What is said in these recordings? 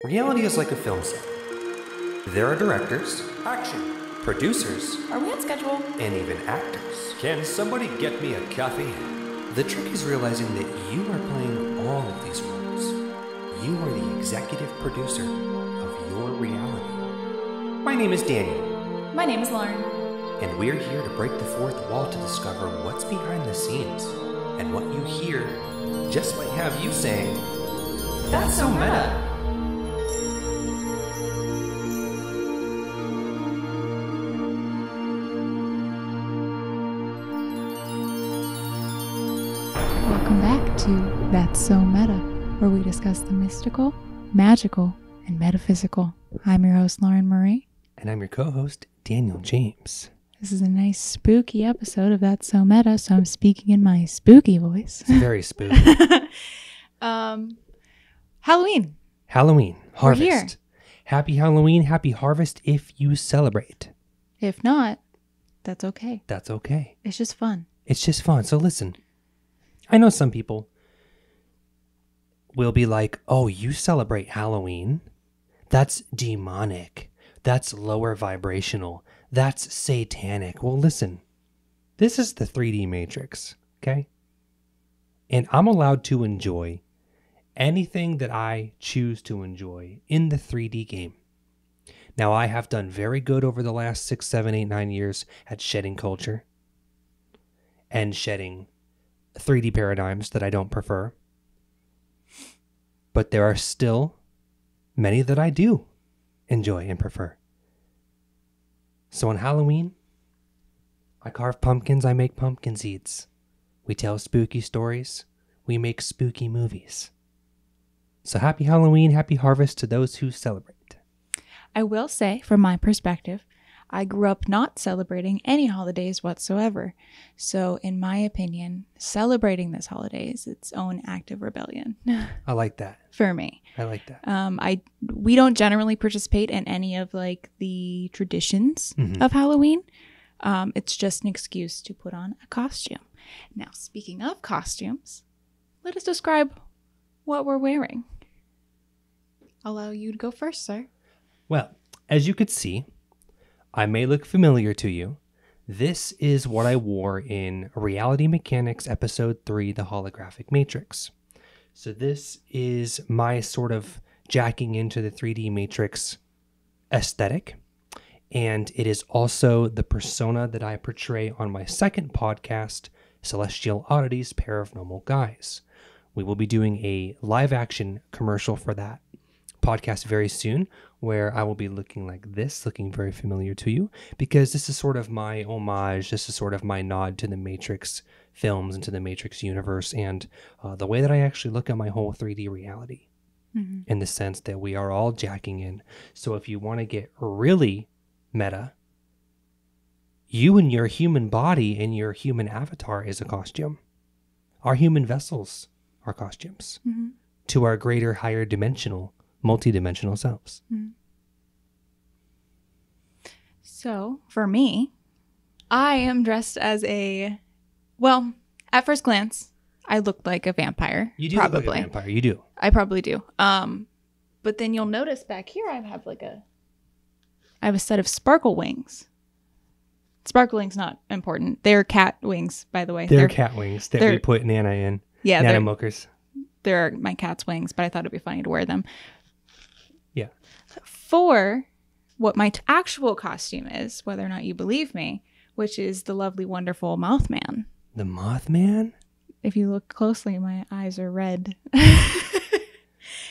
Reality is like a film set. There are directors, action, producers, Are we on schedule? and even actors. Can somebody get me a coffee? The trick is realizing that you are playing all of these roles. You are the executive producer of your reality. My name is Daniel, My name is Lauren. and we're here to break the fourth wall to discover what's behind the scenes. And what you hear just might have you saying, "That's so meta." Welcome back to That's So Meta, where we discuss the mystical, magical, and metaphysical. I'm your host, Lauren Marie. And I'm your co-host, Daniel James. This is a nice spooky episode of That's So Meta, so I'm speaking in my spooky voice. It's very spooky. Halloween. Halloween, We're harvest. here. Happy Halloween, happy harvest if you celebrate. If not, that's okay. That's okay. It's just fun. It's just fun. So listen, I know some people will be like, oh, you celebrate Halloween? That's demonic. That's lower vibrational. That's satanic. Well, listen, this is the 3D Matrix, okay? And I'm allowed to enjoy anything that I choose to enjoy in the 3D game. Now, I have done very good over the last 6, 7, 8, 9 years at shedding culture and shedding 3D paradigms that I don't prefer. But there are still many that I do enjoy and prefer. So on Halloween, I carve pumpkins, I make pumpkin seeds. We tell spooky stories, we make spooky movies. So happy Halloween, happy harvest to those who celebrate. I will say, from my perspective, I grew up not celebrating any holidays whatsoever. So, in my opinion, celebrating this holiday is its own act of rebellion I like that. for me. I like that. We don't generally participate in any of like the traditions of Halloween. It's just an excuse to put on a costume. Now, speaking of costumes, let us describe what we're wearing. I'll allow you to go first, sir. Well, as you could see, I may look familiar to you. This is what I wore in Reality Mechanics Episode 3, The Holographic Matrix. So this is my sort of jacking into the 3D Matrix aesthetic. And it is also the persona that I portray on my second podcast, Celestial Oddities, Pair of Normal Guys. We will be doing a live action commercial for that podcast very soon, where I will be looking like this, looking very familiar to you, because this is sort of my homage, this is sort of my nod to the Matrix films and to the Matrix universe, and the way that I actually look at my whole 3D reality, in the sense that we are all jacking in. So if you want to get really meta, you and your human body and your human avatar is a costume. Our human vessels are costumes to our greater, higher dimensional, multi-dimensional selves. So, for me, I am dressed as well, at first glance, I look like a vampire. You do probably. look like a vampire. You do. I probably do. But then you'll notice back here I have a set of sparkle wings. Sparkling's not important. They're cat wings, by the way. They're cat wings that we put Nana in. Yeah, Nana Milkers. They're my cat's wings, but I thought it'd be funny to wear them. Yeah. For what my actual costume is, whether or not you believe me, which is the lovely, wonderful Mothman. The Mothman? If you look closely, my eyes are red.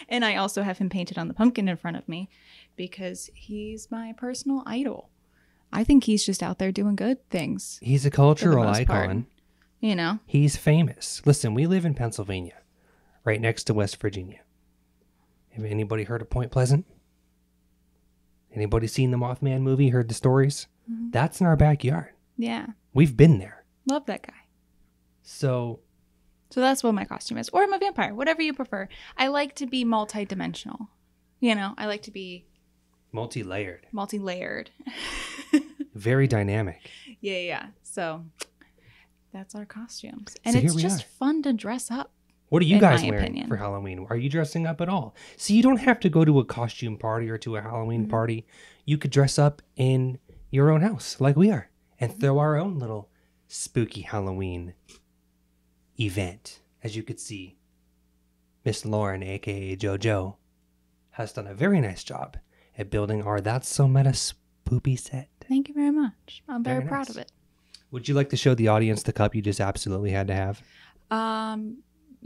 And I also have him painted on the pumpkin in front of me because he's my personal idol. I think he's just out there doing good things. He's a cultural most part. icon. You know? He's famous. Listen, we live in Pennsylvania, right next to West Virginia. Have anybody heard of Point Pleasant? Anybody seen the Mothman movie, heard the stories? That's in our backyard. Yeah. We've been there. Love that guy. So that's what my costume is. Or I'm a vampire, whatever you prefer. I like to be multi-dimensional. You know, I like to be multi-layered. Multi-layered. Very dynamic. Yeah. So that's our costumes. And So it's here we just are. fun to dress up. What are you in guys my wearing opinion. for Halloween? Are you dressing up at all? So you don't have to go to a costume party or to a Halloween party. You could dress up in your own house like we are and throw our own little spooky Halloween event. As you could see, Miss Lauren, aka JoJo, has done a very nice job at building our That's So Meta Spoopy set. Thank you very much. I'm very Very proud nice. of it. Would you like to show the audience the cup you just absolutely had to have?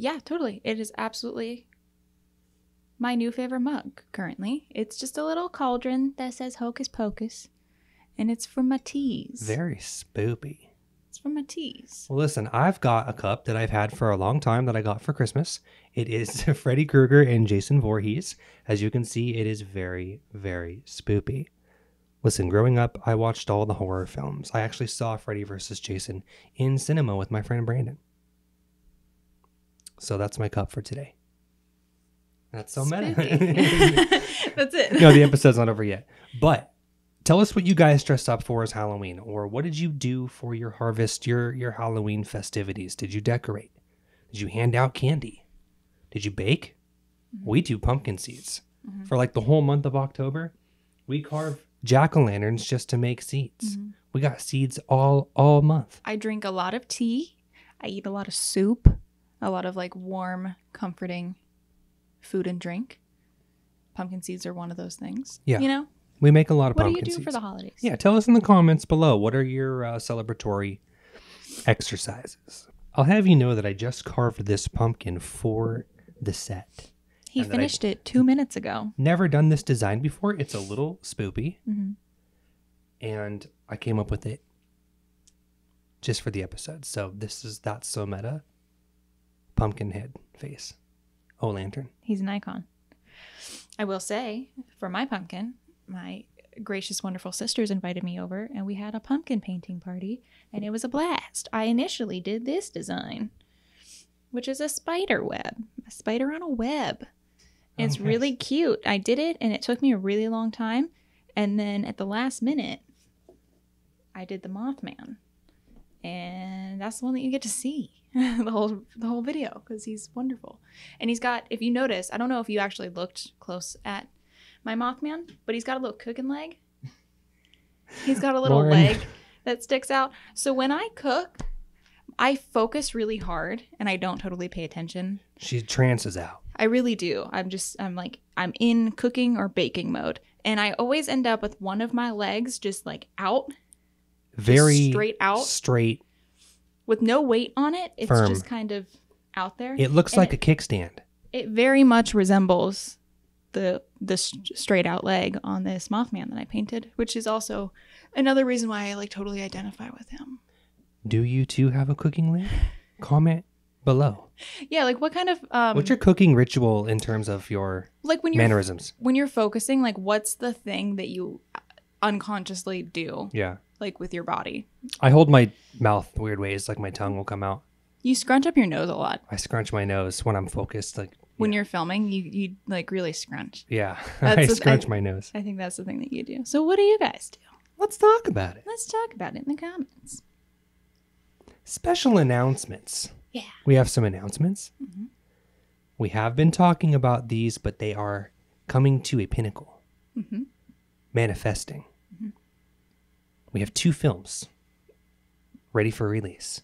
Yeah, totally. It is absolutely my new favorite mug currently. It's just a little cauldron that says Hocus Pocus, and it's for my teas. Very spoopy. It's for my teas. Well, listen, I've got a cup that I've had for a long time that I got for Christmas. It is Freddy Krueger and Jason Voorhees. As you can see, it is very, very spoopy. Listen, growing up, I watched all the horror films. I actually saw Freddy vs. Jason in cinema with my friend Brandon. So that's my cup for today. That's so meta. That's it. No, the episode's not over yet. But tell us what you guys dressed up for as Halloween, or what did you do for your harvest, your Halloween festivities? Did you decorate? Did you hand out candy? Did you bake? We do pumpkin seeds. For like the whole month of October, we carve jack-o'-lanterns just to make seeds. We got seeds all month. I drink a lot of tea. I eat a lot of soup. A lot of like warm, comforting food and drink. Pumpkin seeds are one of those things. Yeah. You know? We make a lot of What do pumpkin you do seeds. for the holidays? Yeah, tell us in the comments below. What are your celebratory exercises? I'll have you know that I just carved this pumpkin for the set. He And that finished it 2 minutes ago. Never done this design before. It's a little spoopy. And I came up with it just for the episode. So this is That's So Meta. Pumpkin head face. Oh, lantern. He's an icon. I will say, for my pumpkin, my gracious, wonderful sisters invited me over and we had a pumpkin painting party and it was a blast. I initially did this design, which is a spider web, a spider on a web. It's nice. really cute. I did it and it took me a really long time. And then at the last minute, I did the Mothman. And that's the one that you get to see the whole video because he's wonderful. And he's got, if you notice, I don't know if you actually looked close at my Mothman, but he's got a little cooking leg. He's got a little Lauren. leg that sticks out. So when I cook, I focus really hard and I don't totally pay attention. She trances out. I really do. I'm in cooking or baking mode. And I always end up with one of my legs just like out. Very straight out. Straight. With no weight on it. It's Firm. just kind of out there. It looks And like a kickstand. It very much resembles the straight out leg on this Mothman that I painted, which is also another reason why I like totally identify with him. Do you too have a cooking leg? Comment below. Yeah, like what kind of What's your cooking ritual in terms of your like when you're mannerisms? when you're focusing, like what's the thing that you unconsciously do, Yeah. like with your body? I hold my mouth weird ways, like my tongue will come out. You scrunch up your nose a lot. I scrunch my nose when I'm focused. Like When you're filming, you like really scrunch. yeah, That's I the- scrunch my nose. I think that's the thing that you do. So what do you guys do? Let's talk about it. Let's talk about it in the comments. Special announcements. Yeah. We have some announcements. We have been talking about these, but they are coming to a pinnacle. Manifesting. We have 2 films ready for release.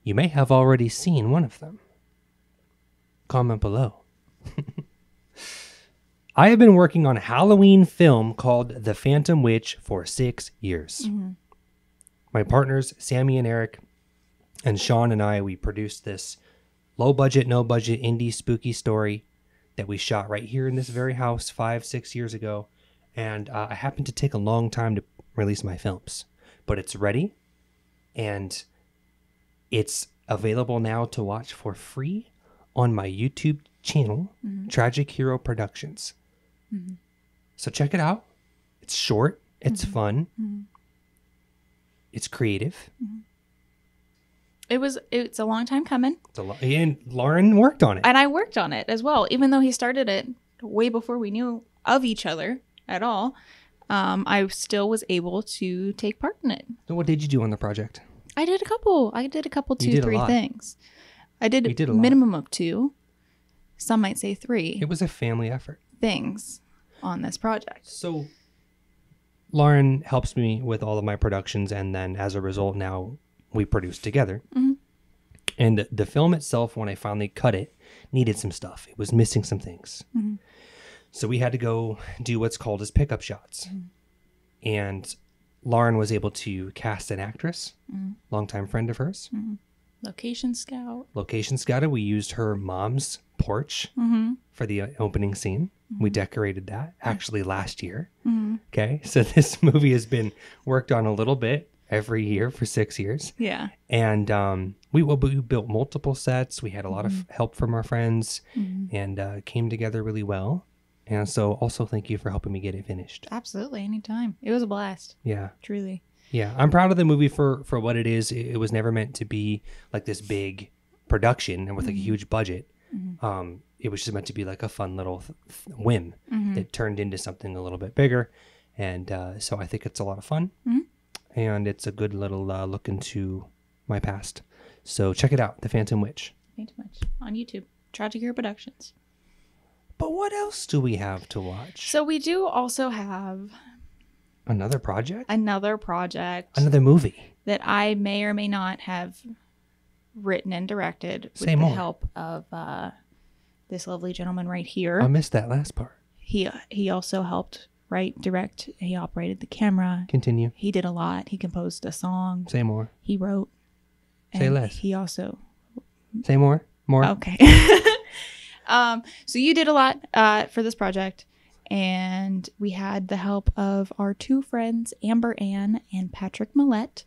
You may have already seen one of them. Comment below. I have been working on a Halloween film called The Phantom Witch for 6 years. My partners, Sammy and Eric, and Sean and I, we produced this low budget, no budget indie spooky story that we shot right here in this very house 5-6 years ago. And I happened to take a long time to release my films, but it's ready and it's available now to watch for free on my YouTube channel, Tragic Hero Productions. So check it out. It's short. It's fun. It's creative. It's a long time coming. It's a lot, and Lauren worked on it. And I worked on it as well. Even though he started it way before we knew of each other at all, I still was able to take part in it. So what did you do on the project? I did a couple, You 2, did a 3 lot. things. I did We did a a lot. minimum of 2. Some might say 3 It was a family effort. things on this project. So Lauren helps me with all of my productions, and then as a result, now we produce together. Mhm. And the film itself, when I finally cut it, needed some stuff. It was missing some things. Mhm. So we had to go do what's called as pickup shots. And Lauren was able to cast an actress, longtime friend of hers. Location scout. Location scouted. We used her mom's porch for the opening scene. We decorated that actually last year. Okay. So this movie has been worked on a little bit every year for 6 years. Yeah. And we built multiple sets. We had a lot of help from our friends and came together really well. And so also thank you for helping me get it finished. Absolutely. Anytime. It was a blast. Yeah. Truly. Yeah. I'm proud of the movie for what it is. It was never meant to be like this big production and with like a huge budget. It was just meant to be like a fun little whim that turned into something a little bit bigger. And so I think it's a lot of fun. And it's a good little look into my past. So check it out, The Phantom Witch. Thank you much. On YouTube. Tragic Hero Productions. But what else do we have to watch? So we do also have Another project? another project Another movie? that I may or may not have written and directed with Say the more. help of this lovely gentleman right here. I missed that last part. He also helped write, direct. He operated the camera. Continue. He did a lot. He composed a song. Say more. He wrote. Say and less. He also. Say more. More. Okay. So you did a lot for this project, and we had the help of our 2 friends, Amber Ann and Patrick Millette,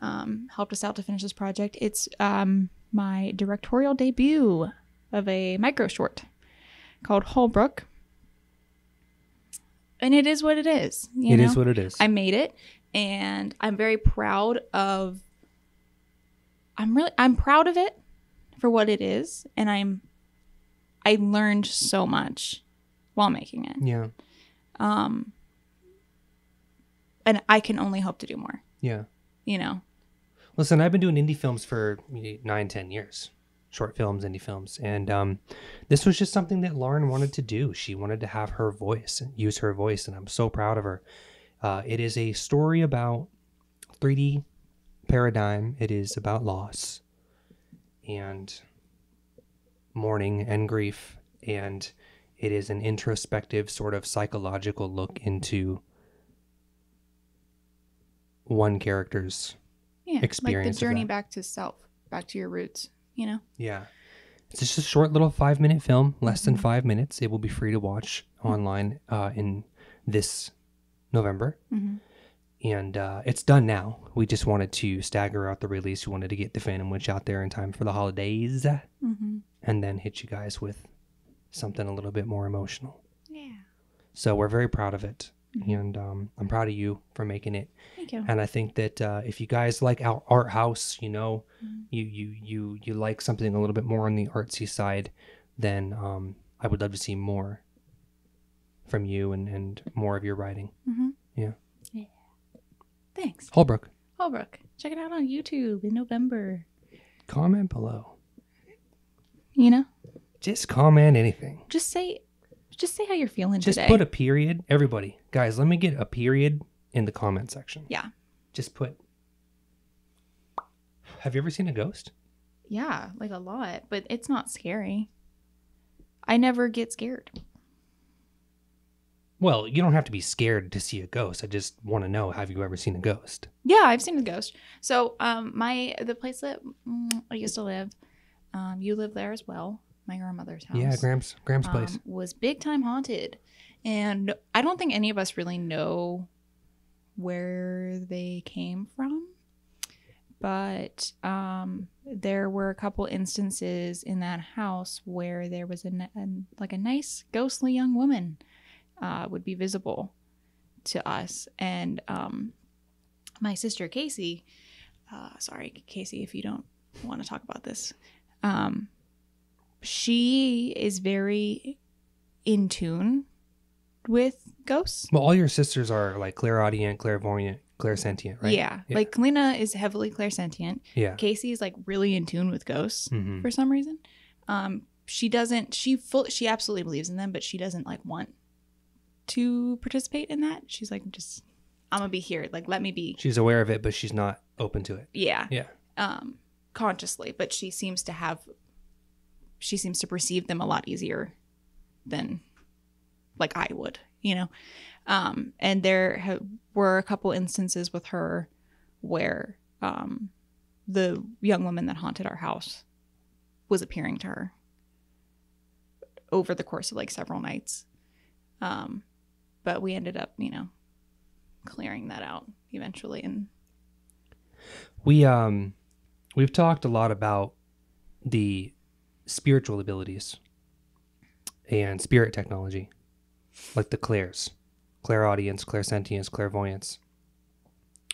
helped us out to finish this project. It's my directorial debut of a micro short called Holbrook. And it is what it is. It is what it is. I made it, and I'm very proud of. I'm proud of it for what it is, and I learned so much while making it. Yeah. And I can only hope to do more. Yeah. Listen, I've been doing indie films for 9-10 years. Short films, indie films. And this was just something that Lauren wanted to do. She wanted to have her voice, use her voice, and I'm so proud of her. It is a story about 3D paradigm. It is about loss and mourning and grief. And it is an introspective sort of psychological look into one character's experience. like the journey of that. back to self, back to your roots, Yeah. It's just a short little 5-minute film, less than 5 minutes. It will be free to watch online in this November. And it's done now. We just wanted to stagger out the release. We wanted to get The Phantom Witch out there in time for the holidays and then hit you guys with something a little bit more emotional. Yeah. So we're very proud of it. And I'm proud of you for making it. Thank you. And I think that if you guys like our art house, you like something a little bit more on the artsy side, then I would love to see more from you and more of your writing. Yeah. Thanks. Holbrook, Holbrook. Check it out on YouTube in November. comment below. Just comment anything. Just say how you're feeling Just today. put a period. Everybody, guys, let me get a period in the comment section. Yeah. Just put. Have you ever seen a ghost? Yeah, like a lot, but it's not scary. I never get scared. Well, you don't have to be scared to see a ghost. I just want to know, have you ever seen a ghost? Yeah, I've seen a ghost. So, the place that I used to live, you live there as well. My grandmother's house. Yeah, Graham's place. Was big time haunted, and I don't think any of us really know where they came from. But there were a couple instances in that house where there was a nice ghostly young woman would be visible to us, and my sister Casey. Sorry, Casey, if you don't want to talk about this. She is very in tune with ghosts. Well, all your sisters are like clairaudient, clairvoyant, clairsentient, right? Yeah. Like Kalina is heavily clairsentient. Yeah. Casey is like really in tune with ghosts Mhm. for some reason. She doesn't. She absolutely believes in them, but she doesn't like want to participate in that. She's like, just I'm gonna be here. Like, let me be. She's aware of it, but she's not open to it. Yeah. Yeah. Consciously, but she seems to perceive them a lot easier than like I would, you know. And there were a couple instances with her where the young woman that haunted our house was appearing to her over the course of like several nights. But we ended up, you know, clearing that out eventually. And we've talked a lot about the spiritual abilities and spirit technology, like the clairaudience, clairsentience, clairvoyance,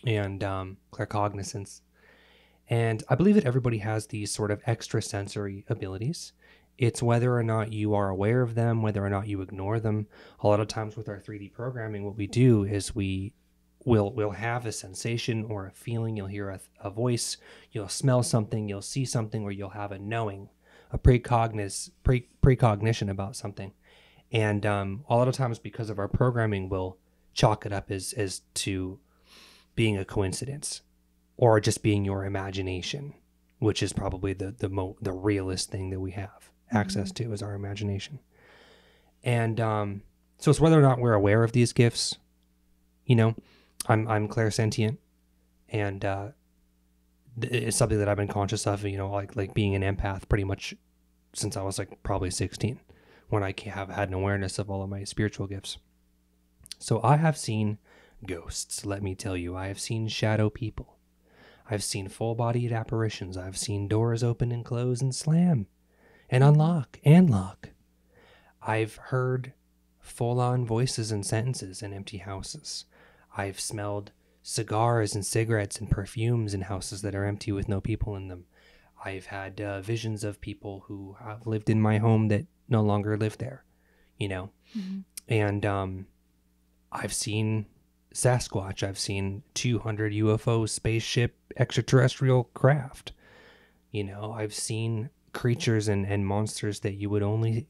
and claircognizance. And I believe that everybody has these sort of extrasensory abilities. It's whether or not you are aware of them, whether or not you ignore them. A lot of times with our 3D programming, what we do is we'll have a sensation or a feeling. You'll hear a voice, you'll smell something, you'll see something, or you'll have a knowing, a precognition about something. And a lot of times because of our programming, we'll chalk it up as to being a coincidence or just being your imagination, which is probably the realest thing that we have access to is our imagination. And so it's whether or not we're aware of these gifts. You know, I'm clairsentient, and it's something that I've been conscious of, you know, like being an empath pretty much since I was like probably 16, when I have had an awareness of all of my spiritual gifts. So I have seen ghosts, let me tell you. I have seen shadow people. I've seen full-bodied apparitions. I've seen doors open and close and slam and unlock and lock. I've heard full-on voices and sentences in empty houses. I've smelled cigars and cigarettes and perfumes in houses that are empty with no people in them. I've had visions of people who have lived in my home that no longer live there, you know. Mm-hmm. And I've seen Sasquatch. I've seen 200 UFO, spaceship, extraterrestrial craft. You know, I've seen creatures and monsters that you would only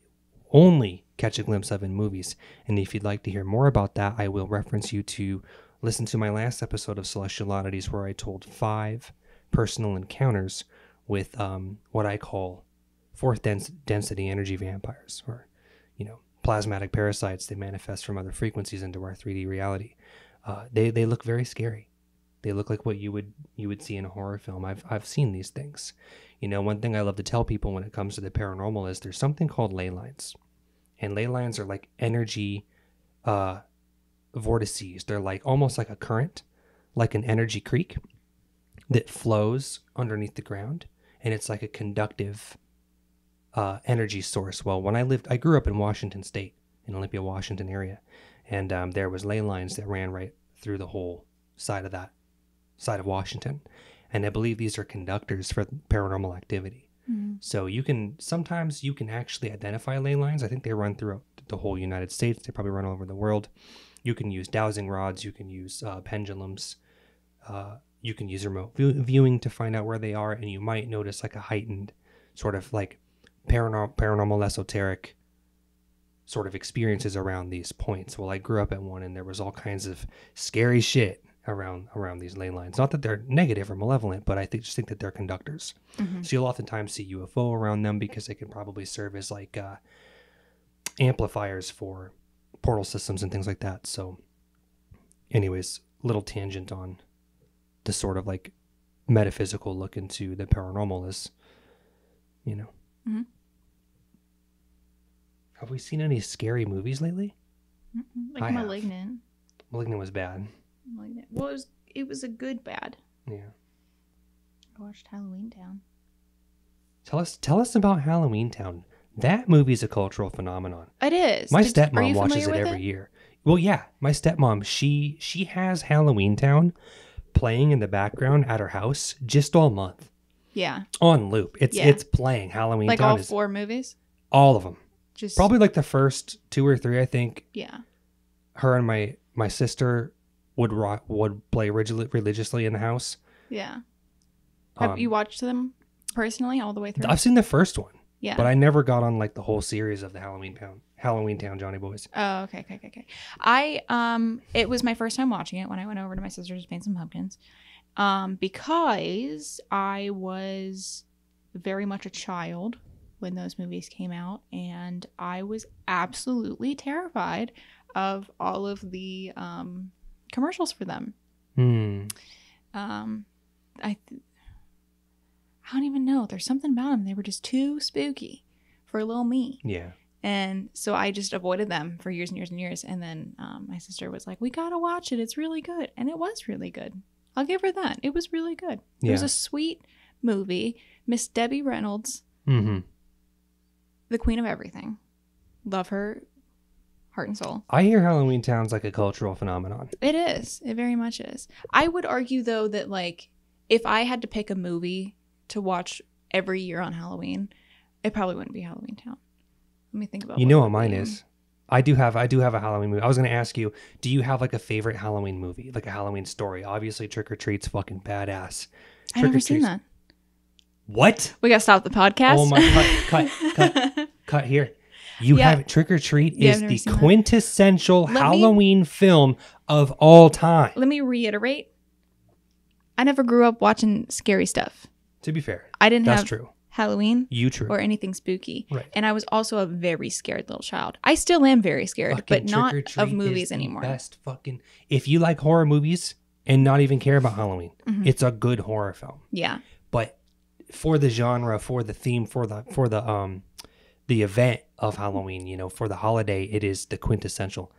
catch a glimpse of in movies. And if you'd like to hear more about that, I will reference you to listen to my last episode of Celestial Oddities, where I told 5 personal encounters with what I call fourth density energy vampires, or, you know, plasmatic parasites. They manifest from other frequencies into our 3D reality. They look very scary. They look like what you would see in a horror film. I've seen these things. You know, one thing I love to tell people when it comes to the paranormal is there's something called ley lines. And ley lines are like energy vortices. They're like almost like a current, like an energy creek that flows underneath the ground. And it's like a conductive energy source. Well, when I grew up in Washington State, in Olympia, Washington area. And there was ley lines that ran right through the whole side of Washington. And I believe these are conductors for paranormal activity. Mm-hmm. So sometimes you can actually identify ley lines. I think they run throughout the whole United States. They probably run all over the world. You can use dowsing rods. You can use pendulums. You can use remote viewing to find out where they are. And you might notice like a heightened sort of like paranormal esoteric sort of experiences around these points. Well, I grew up at one, and there was all kinds of scary shit around these ley lines. Not that they're negative or malevolent, but I just think that they're conductors. Mm-hmm. So you'll oftentimes see UFO around them because they can probably serve as like amplifiers for portal systems and things like that. So anyways, little tangent on the sort of like metaphysical look into the paranormal is, you know. Mm-hmm. Have we seen any scary movies lately? Like I Malignant. Have. Malignant was bad. Malignant. Well, it was a good bad. Yeah. I watched Halloween Town. Tell us about Halloween Town. That movie's a cultural phenomenon. It is. My stepmom watches it every year. Well, yeah, my stepmom, she has Halloween Town playing in the background at her house just all month. Yeah. On loop. It's playing Halloween Town. Like all 4 movies? All of them. Just probably like the first 2 or 3, I think. Yeah. Her and my sister would play religiously in the house. Yeah. Have you watched them personally all the way through? I've seen the first one. Yeah. But I never got on like the whole series of the Halloween Town Johnny Boys. Oh, okay. It was my first time watching it when I went over to my sister's to paint some pumpkins. Because I was very much a child when those movies came out, and I was absolutely terrified of all of the commercials for them. I don't even know. There's something about them. They were just too spooky for little me. Yeah. And so I just avoided them for years and years and years. And then my sister was like, we got to watch it. It's really good. And it was really good. I'll give her that. It was really good. It was a sweet movie. Miss Debbie Reynolds, the queen of everything. Love her, heart and soul. I hear Halloween Town's like a cultural phenomenon. It is. It very much is. I would argue, though, that like if I had to pick a movie to watch every year on Halloween, it probably wouldn't be Halloween Town. Let me think about. You know what mine is? I do have a Halloween movie. I was going to ask you, do you have like a favorite Halloween movie, like a Halloween story? Obviously, Trick or Treat's fucking badass. I've never seen that. What? We got to stop the podcast. Oh my! Cut here. You have Trick or Treat is the quintessential Halloween film of all time. Let me reiterate. I never grew up watching scary stuff. To be fair, I didn't that's have true. Halloween True. or anything spooky. Right. And I was also a very scared little child. I still am very scared, but not of movies anymore. Best fucking. If you like horror movies and not even care about Halloween, it's a good horror film. Yeah. But for the genre, for the theme, for the event of Halloween, you know, for the holiday, it is the quintessential.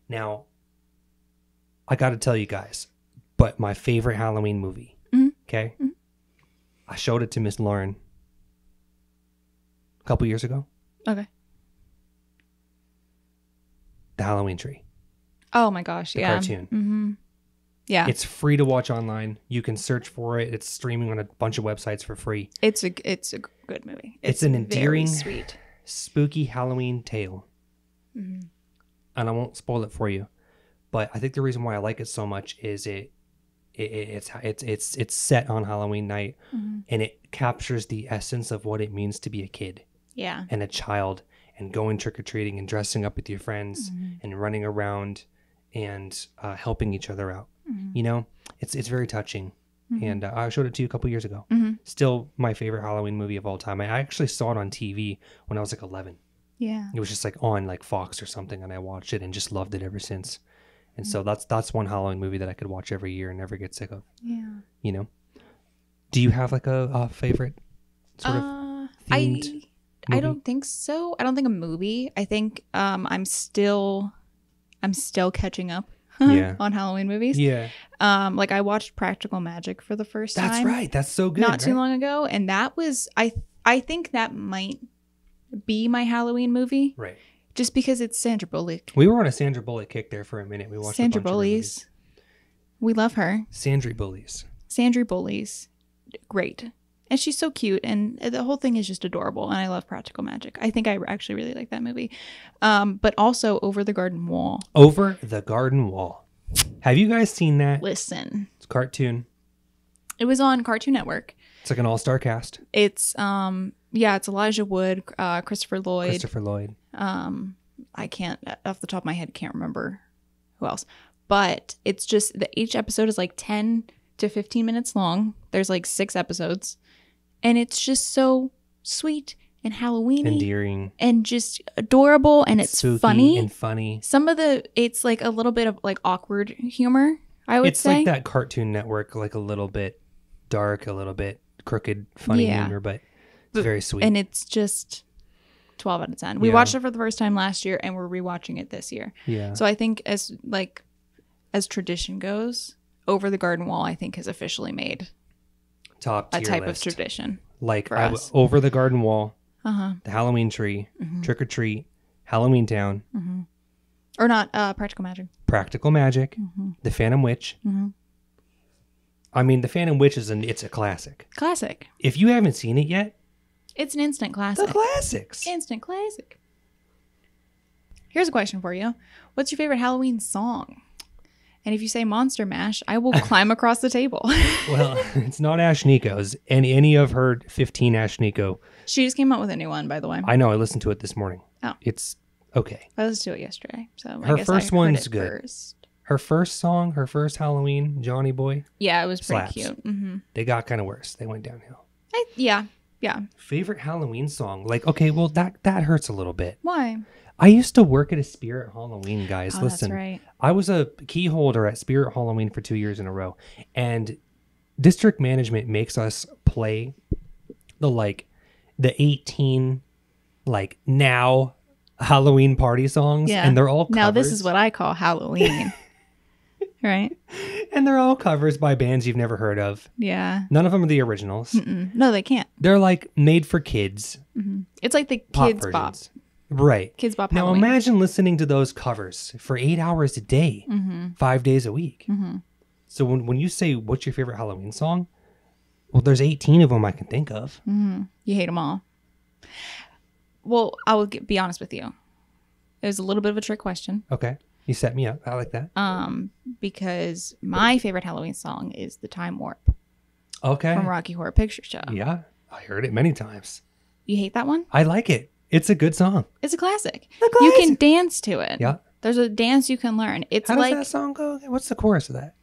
Now, I got to tell you guys, but my favorite Halloween movie, okay? I showed it to Miss Lauren a couple years ago. Okay. The Halloween Tree. Oh my gosh, the cartoon. Mm-hmm. Yeah. It's free to watch online. You can search for it. It's streaming on a bunch of websites for free. It's a good movie. It's an endearing, sweet, spooky Halloween tale. And I won't spoil it for you, but I think the reason why I like it so much is it's set on Halloween night, and it captures the essence of what it means to be a kid. Yeah. And a child, and going trick-or-treating and dressing up with your friends and running around and helping each other out. You know, it's very touching. And I showed it to you a couple years ago. Still my favorite Halloween movie of all time. I actually saw it on TV when I was like 11. Yeah. It was just like on like Fox or something, and I watched it and just loved it ever since. And so that's one Halloween movie that I could watch every year and never get sick of. Yeah. You know? Do you have like a favorite sort of themed movie? I don't think so. I don't think a movie. I think I'm still catching up on Halloween movies. Yeah. Like I watched Practical Magic for the first time. That's right. That's so good. Not too long ago, and that was I think that might be my Halloween movie. Right. Just because it's Sandra Bullock. We were on a Sandra Bullock kick there for a minute. We watched Sandra a bunch of Bullies. We love her. Sandry Bullies. Sandry Bullies. Great. And she's so cute, and the whole thing is just adorable, and I love Practical Magic. I think I actually really like that movie. But also Over the Garden Wall. Over the Garden Wall. Have you guys seen that? Listen. It's a cartoon. It was on Cartoon Network. It's like an all-star cast. It's it's Elijah Wood, Christopher Lloyd. I can't, off the top of my head, can't remember who else. But it's just each episode is like 10 to 15 minutes long. There's like 6 episodes. And it's just so sweet and Halloween-y. Endearing. And just adorable. And it's spooky funny. And funny. It's like a little bit of like awkward humor, I would say. It's like that Cartoon Network, like a little bit dark, a little bit crooked, funny humor, but it's very sweet. And it's just 12 out of 10. We watched it for the first time last year, and we're rewatching it this year. Yeah. So I think as tradition goes, Over the Garden Wall, I think has officially made top tier a type list. of tradition. Like for us. Over the Garden Wall, the Halloween Tree, Trick or Treat, Halloween Town, or not Practical Magic. Practical Magic, The Phantom Witch. I mean, The Phantom Witch it's a classic. Classic. If you haven't seen it yet, it's an instant classic. The classics. Instant classic. Here's a question for you. What's your favorite Halloween song? And if you say Monster Mash, I will climb across the table. Well, it's not Ash Nico's. And any of her 15 Ash Nico. She just came out with a new one, by the way. I know. I listened to it this morning. Oh. It's okay. I listened to it yesterday. So I Her guess first I heard one's it good. First. Her first song, her first Halloween, Johnny Boy. Yeah, it was pretty Slaps. cute. Mm-hmm. They got kind of worse. They went downhill. Yeah. Favorite Halloween song? Like, okay, well, that hurts a little bit. Why? I used to work at a Spirit Halloween, guys. Oh, Listen, that's right. I was a key holder at Spirit Halloween for 2 years in a row. And district management makes us play the 18, like, now Halloween party songs. Yeah. And they're all covers. Now this is what I call Halloween. Right? And they're all covers by bands you've never heard of. Yeah. None of them are the originals. Mm-mm. No, they can't. They're like made for kids. Mm-hmm. It's like the Pop Kids Bop. versions. Right. Kids Bop Now Halloween. imagine listening to those covers for 8 hours a day, 5 days a week. Mm-hmm. So when you say, what's your favorite Halloween song? Well, there's 18 of them I can think of. Mm-hmm. You hate them all. Well, I will be honest with you. It was a little bit of a trick question. Okay. You set me up. I like that. Because my favorite Halloween song is The Time Warp Okay. from Rocky Horror Picture Show. Yeah. I heard it many times. You hate that one? I like it. It's a good song. It's a classic. A You classic. can dance to it. Yeah. There's a dance you can learn. It's How like, does that song go? What's the chorus of that?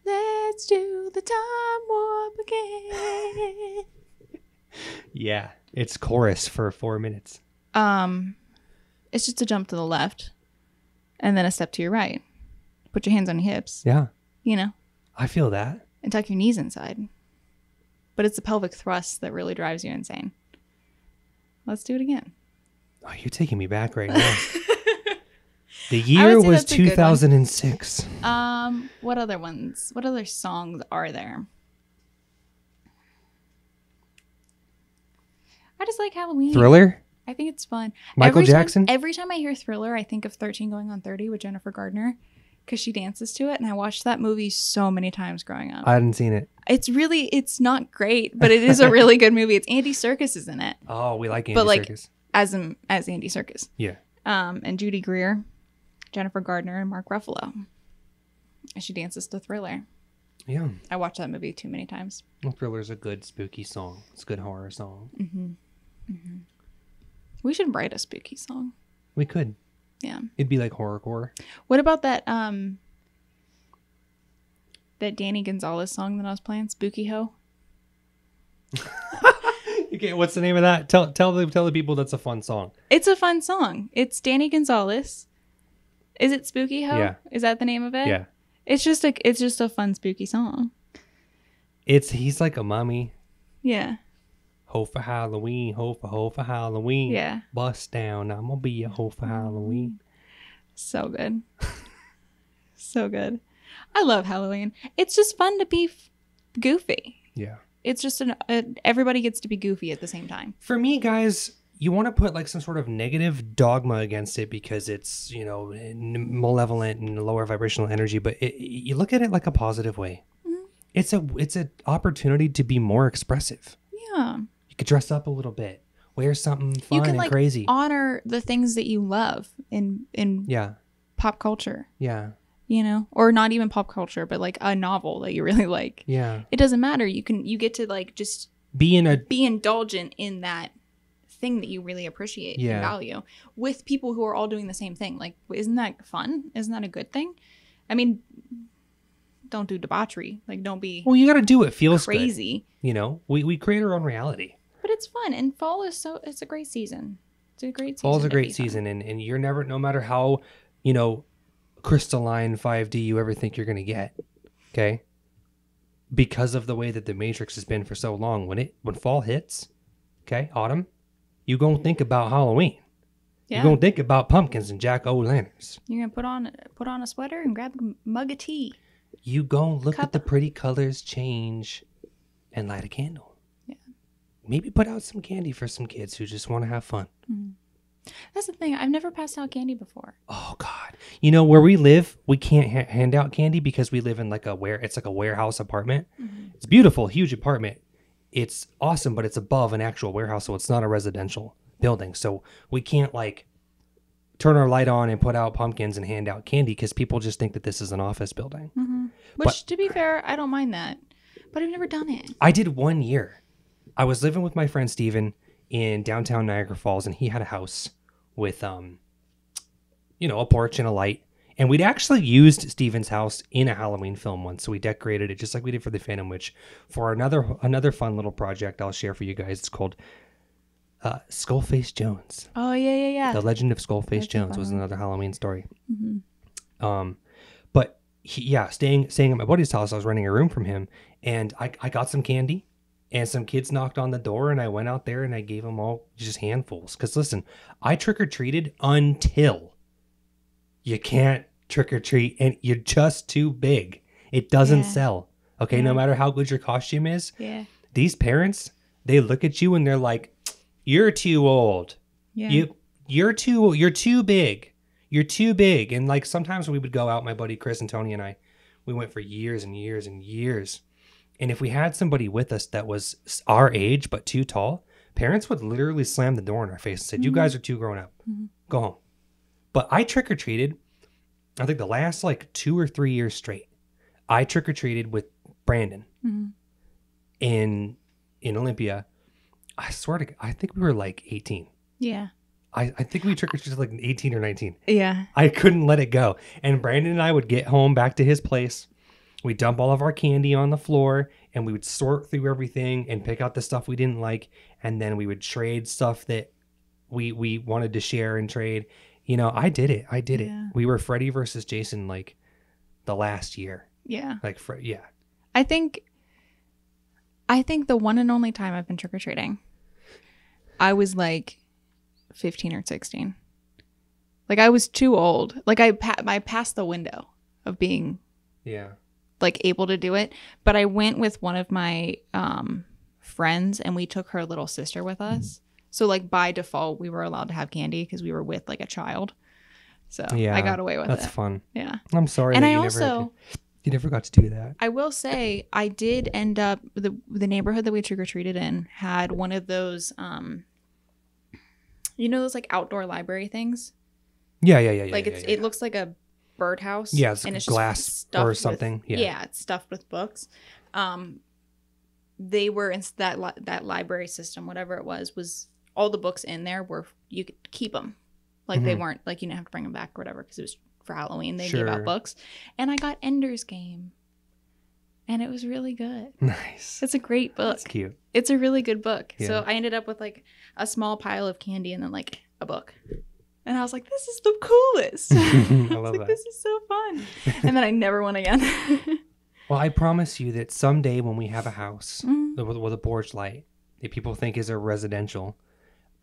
let's do the time warp again. Yeah. It's chorus for 4 minutes. It's just a jump to the left and then a step to your right. Put your hands on your hips, Yeah. you know, I feel that. and tuck your knees inside. But it's the pelvic thrust that really drives you insane. Let's do it again. Oh, you're taking me back right now. The I year would say was that's a good one. 2006. What other ones? What other songs are there? I just like Halloween. Thriller? I think it's fun. Michael Jackson? Every time I hear Thriller, I think of 13 Going on 30 with Jennifer Gardner because she dances to it. And I watched that movie so many times growing up. I hadn't seen it. It's not great, but it is a really good movie. It's Andy Serkis is in it. Oh, we like Andy But, like, Serkis. As Andy Serkis. Yeah. And Judy Greer, Jennifer Gardner, and Mark Ruffalo. And she dances to Thriller. Yeah. I watched that movie too many times. Well, Thriller's a good spooky song. It's a good horror song. We should write a spooky song. We could. Yeah. It'd be like horrorcore. What about that that Danny Gonzalez song that I was playing, Spooky Ho? Okay, what's the name of that? Tell the people that's a fun song. It's a fun song. It's Danny Gonzalez. Is it Spooky Ho? Yeah. Is that the name of it? Yeah. It's just a fun spooky song. He's like a mummy. Yeah. Ho for Halloween, ho for Halloween. Yeah. Bust down, I'm gonna be a ho for Halloween. So good. So good. I love Halloween. It's just fun to be goofy. Yeah. It's just everybody gets to be goofy at the same time. For me, guys, you want to put like some sort of negative dogma against it because it's, malevolent and lower vibrational energy, but you look at it like a positive way. Mm-hmm. It's an opportunity to be more expressive. Yeah. You could dress up a little bit, wear something fun You can and crazy. honor the things that you love in Yeah. pop culture, Yeah. or not even pop culture, but like a novel that you really like. Yeah. It doesn't matter. You get to like just Be indulgent in that thing that you really appreciate Yeah. and value with people who are all doing the same thing. Like, isn't that fun? Isn't that a good thing? I mean, don't do debauchery. Like, don't be Well, you got to do what feels crazy. good. We create our own reality. But it's fun, and fall is it's a great season. It's a great season. Fall's a to be great fun. season, and you're never, no matter how, crystalline 5D you ever think you're going to get, okay? Because of the way that the Matrix has been for so long, when fall hits, okay, autumn, you gonna think about Halloween. Yeah. You're gonna think about pumpkins and jack-o'-lanterns. You're gonna put on a sweater and grab a mug of tea. You gonna look Cup. at the pretty colors change and light a candle. Yeah. Maybe put out some candy for some kids who just want to have fun. That's the thing. I've never passed out candy before. Oh God! Where we live, we can't hand out candy because we live in it's like a warehouse apartment. Mm-hmm. It's a beautiful, huge apartment. It's awesome, but it's above an actual warehouse, so it's not a residential building. So we can't turn our light on and put out pumpkins and hand out candy because people just think that this is an office building. Mm-hmm. Which, to be fair, I don't mind that. But I've never done it. I did 1 year. I was living with my friend Steven in downtown Niagara Falls, and he had a house with, you know, a porch and a light. And we'd actually used Steven's house in a Halloween film once. So we decorated it just like we did for the Phantom Witch for another fun little project I'll share for you guys. It's called Skullface Jones. Oh, yeah. The Legend of Skullface Jones was another Halloween story. But staying at my buddy's house, I was renting a room from him, and I got some candy, and some kids knocked on the door, and I went out there and I gave them all just handfuls. Because listen, I trick-or-treated until you can't trick-or-treat, and you're just too big. It doesn't sell. Okay, no matter how good your costume is. Yeah. These parents, they look at you and they're like, "You're too old. Yeah. You're too big. You're too big." And like sometimes we would go out, my buddy Chris and Tony and I, we went for years and years and years. And if we had somebody with us that was our age but too tall, parents would literally slam the door in our face and said, "You guys are too grown up. Go home." But I trick-or-treated, I think the last like 2 or 3 years straight. I trick-or-treated with Brandon in Olympia. I swear to God, I think we were like 18. Yeah. I think we trick-or-treated like 18 or 19. Yeah. I couldn't let it go. And Brandon and I would get home back to his place. We'd dump all of our candy on the floor, and we would sort through everything and pick out the stuff we didn't like. And then we would trade stuff that we wanted to share and trade. You know, I did it. Yeah. We were Freddy versus Jason like the last year. Yeah. Like, yeah. I think the one and only time I've been trick-or-treating, I was like 15 or 16. Like, I was too old. Like, I passed the window of being like able to do it. But I went with one of my friends, and we took her little sister with us. So like by default, we were allowed to have candy because we were with like a child. So I got away with it. That's fun. Yeah. I'm sorry. And that I you also... You never got to do that. I will say I did end up, the neighborhood that we trick-or-treated in had one of those, you know, those like outdoor library things? Yeah. Like it looks like a birdhouse. Yeah, it's and it's glass just stuffed or something. Yeah, it's stuffed with books. They were in that library system, whatever it was all the books in there were, you could keep them. Like they weren't, like you didn't have to bring them back or whatever because it was for Halloween. They gave out books. And I got Ender's Game. And it was really good. Nice. It's a great book. That's cute. It's a really good book. Yeah. So I ended up with like a small pile of candy and then like a book. And I was like, this is the coolest. I love that. This is so fun. And then I never went again. Well, I promise you that someday when we have a house with a porch light that people think is a residential,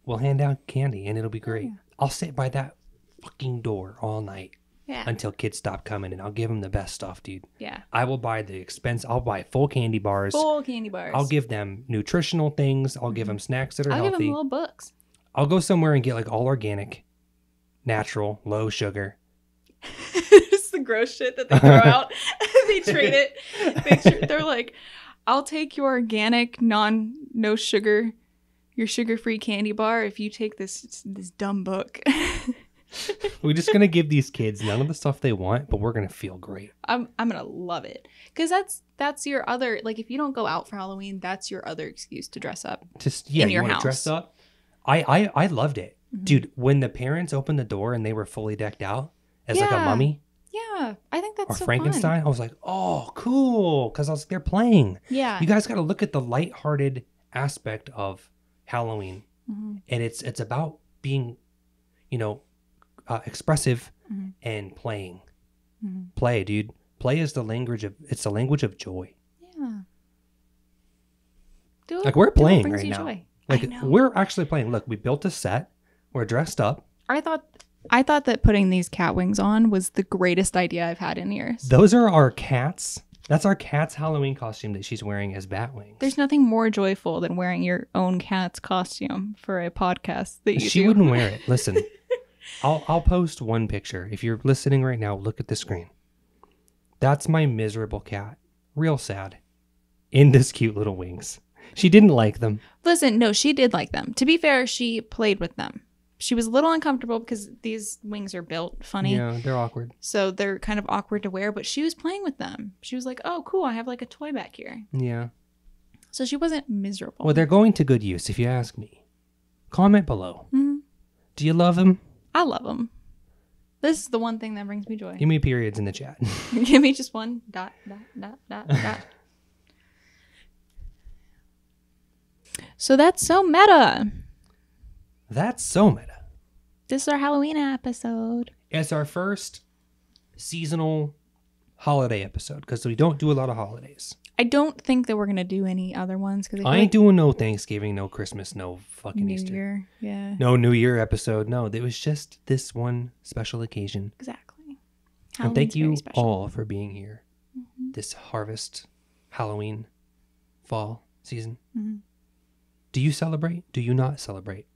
we'll hand out candy and it'll be great. Yeah. I'll sit by that fucking door all night. Yeah. Until kids stop coming, and I'll give them the best stuff, dude. Yeah. I will buy I'll buy full candy bars. I'll give them nutritional things. I'll give them snacks that are healthy. I'll give them little books. I'll go somewhere and get like all organic, natural, low sugar. It's the gross shit that they throw out. They trade it. They're like, I'll take your organic, no sugar, your sugar-free candy bar if you take this dumb book. We're just gonna give these kids none of the stuff they want, but we're gonna feel great. I'm gonna love it because that's your other, like, if you don't go out for Halloween, that's your other excuse to dress up. In your house. Dress up. I loved it, dude. When the parents opened the door and they were fully decked out as like a mummy, I think that's or so Frankenstein. Fun. I was like, oh, cool, because I was like, they're playing. Yeah, you guys got to look at the lighthearted aspect of Halloween, and it's about being, expressive and playing. Play, dude. Play is the language of joy. Yeah. Like we're playing right now. Joy. Like we're actually playing. Look, we built a set. We're dressed up. I thought that putting these cat wings on was the greatest idea I've had in years. Those are our cats. That's our cat's Halloween costume that she's wearing as bat wings. There's nothing more joyful than wearing your own cat's costume for a podcast that you She wouldn't wear it. Listen. I'll post one picture. If you're listening right now, look at the screen. That's my miserable cat. Real sad. In this cute little wings. She didn't like them. Listen, no, she did like them. To be fair, she played with them. she was a little uncomfortable because these wings are built funny. Yeah, they're awkward. So they're kind of awkward to wear, but she was playing with them. She was like, oh, cool. I have like a toy back here. Yeah. So she wasn't miserable. Well, they're going to good use, if you ask me. Comment below. Mm-hmm. Do you love them? I love them. This is the one thing that brings me joy. Give me periods in the chat. Give me just one dot. So that's so meta. That's so meta. This is our Halloween episode. It's our first seasonal holiday episode because we don't do a lot of holidays. I don't think that we're going to do any other ones. Cause I ain't doing no Thanksgiving, no Christmas, no fucking New Easter. Year. Yeah. No New Year episode. No, it was just this one special occasion. Exactly. And thank you all for being here this harvest, Halloween, fall season. Mm-hmm. Do you celebrate? Do you not celebrate?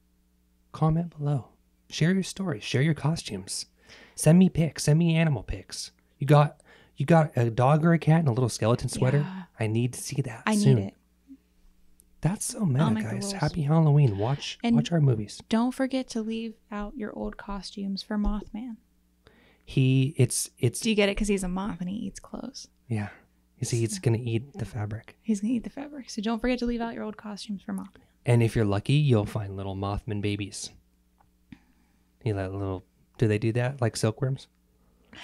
Comment below. Share your stories. Share your costumes. Send me pics. Send me animal pics. You got a dog or a cat in a little skeleton sweater? Yeah. I need to see that I soon. need it. That's so meta, I'll make the guys. rules. Happy Halloween. Watch our movies. Don't forget to leave out your old costumes for Mothman. It's Do you get it? Because he's a moth and he eats clothes. yeah. You see, it's gonna eat the fabric. He's going to eat the fabric. So don't forget to leave out your old costumes for Mothman. And if you're lucky, you'll find little Mothman babies. You let little. Do they do that like silkworms?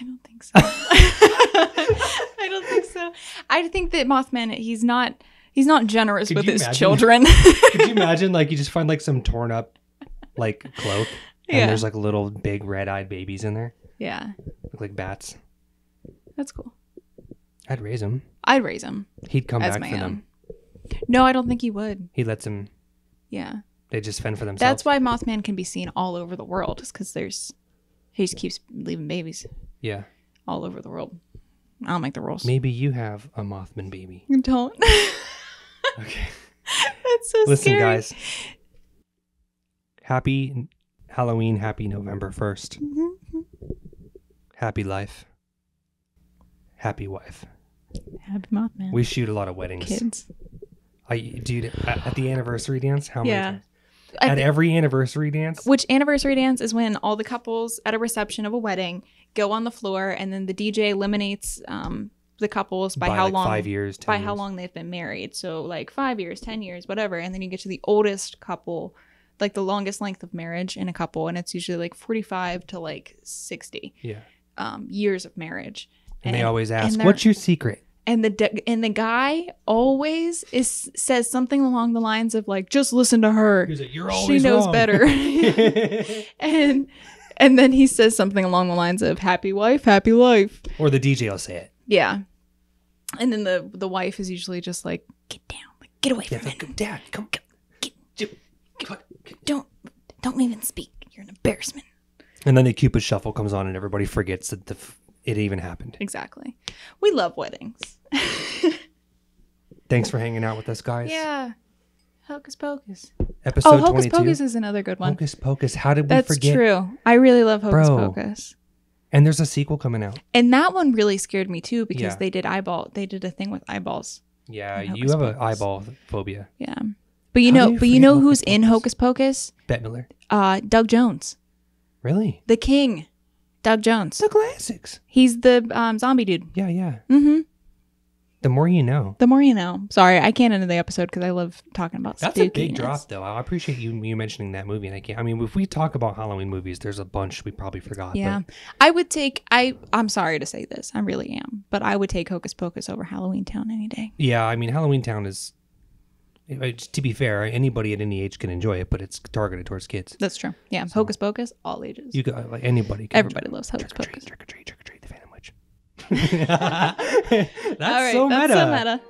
I don't think so. I don't think so. I think that Mothman, he's not generous Could with you his imagine? children. Could you imagine, like, you just find like some torn up, like, cloak, and Yeah. there's like little big red-eyed babies in there, Yeah, look like bats. that's cool. I'd raise him. I'd raise him He'd come as back my for own. them. No, I don't think he would. He lets them. Yeah. They just fend for themselves. That's why Mothman can be seen all over the world, is because he just keeps leaving babies Yeah. all over the world. I'll make the rules. Maybe you have a Mothman baby. Don't. Okay. That's so Listen, scary. guys. Happy Halloween. Happy November 1st. Happy life. Happy wife. Happy Mothman. We shoot a lot of weddings. Kids. Dude, at the anniversary dance, how many Yeah. times? At every anniversary dance? Which anniversary dance is when all the couples at a reception of a wedding go on the floor, and then the DJ eliminates the couples by how like long 5 years, 10 by years. how long they've been married. So like 5 years, 10 years, whatever, and then you get to the oldest couple, like the longest length of marriage in a couple, and it's usually like 45 to like 60 Yeah. years of marriage. And they always ask, they're- what's your secret? And the guy always says something along the lines of like, just listen to her. He's like, you're She always knows wrong." better. and then he says something along the lines of happy wife, happy life. Or the DJ will say it. Yeah. And then the wife is usually just like, get down, like, get away Yeah, from it. like, Dad, come. Don't even speak. You're an embarrassment. And then the Cupid Shuffle comes on and everybody forgets that it even happened. Exactly. We love weddings. Thanks for hanging out with us, guys. Yeah. Hocus Pocus. Episode Oh, Hocus 22. Pocus is another good one. Hocus Pocus. How did we That's forget? true. I really love Hocus Bro. Pocus. And there's a sequel coming out. And that one really scared me too because Yeah. they did a thing with eyeballs. Yeah, And you Hocus have an Pocus. eyeball phobia. Yeah. But you How do know you forget who's Hocus in Pocus? Hocus Pocus? Bette Miller. Doug Jones. Really? The king. Doug Jones. The classics. He's the zombie dude. Yeah, yeah. Mm-hmm. The more you know. The more you know. Sorry, I can't end the episode because I love talking about That's a big spookiness. drop, though. I appreciate you mentioning that movie. And I mean, if we talk about Halloween movies, there's a bunch we probably forgot. Yeah. But I would take I'm sorry to say this. I really am. But I would take Hocus Pocus over Halloween Town any day. yeah, I mean, Halloween Town is, to be fair, anybody at any age can enjoy it, but it's targeted towards kids. That's true. Yeah. Hocus Pocus, all ages. You could, like, anybody can Everybody enjoy it. loves Hocus Trick or treat, Pocus. trick or treat, trick or treat, the Phantom Witch. That's All right, so that's meta. so meta.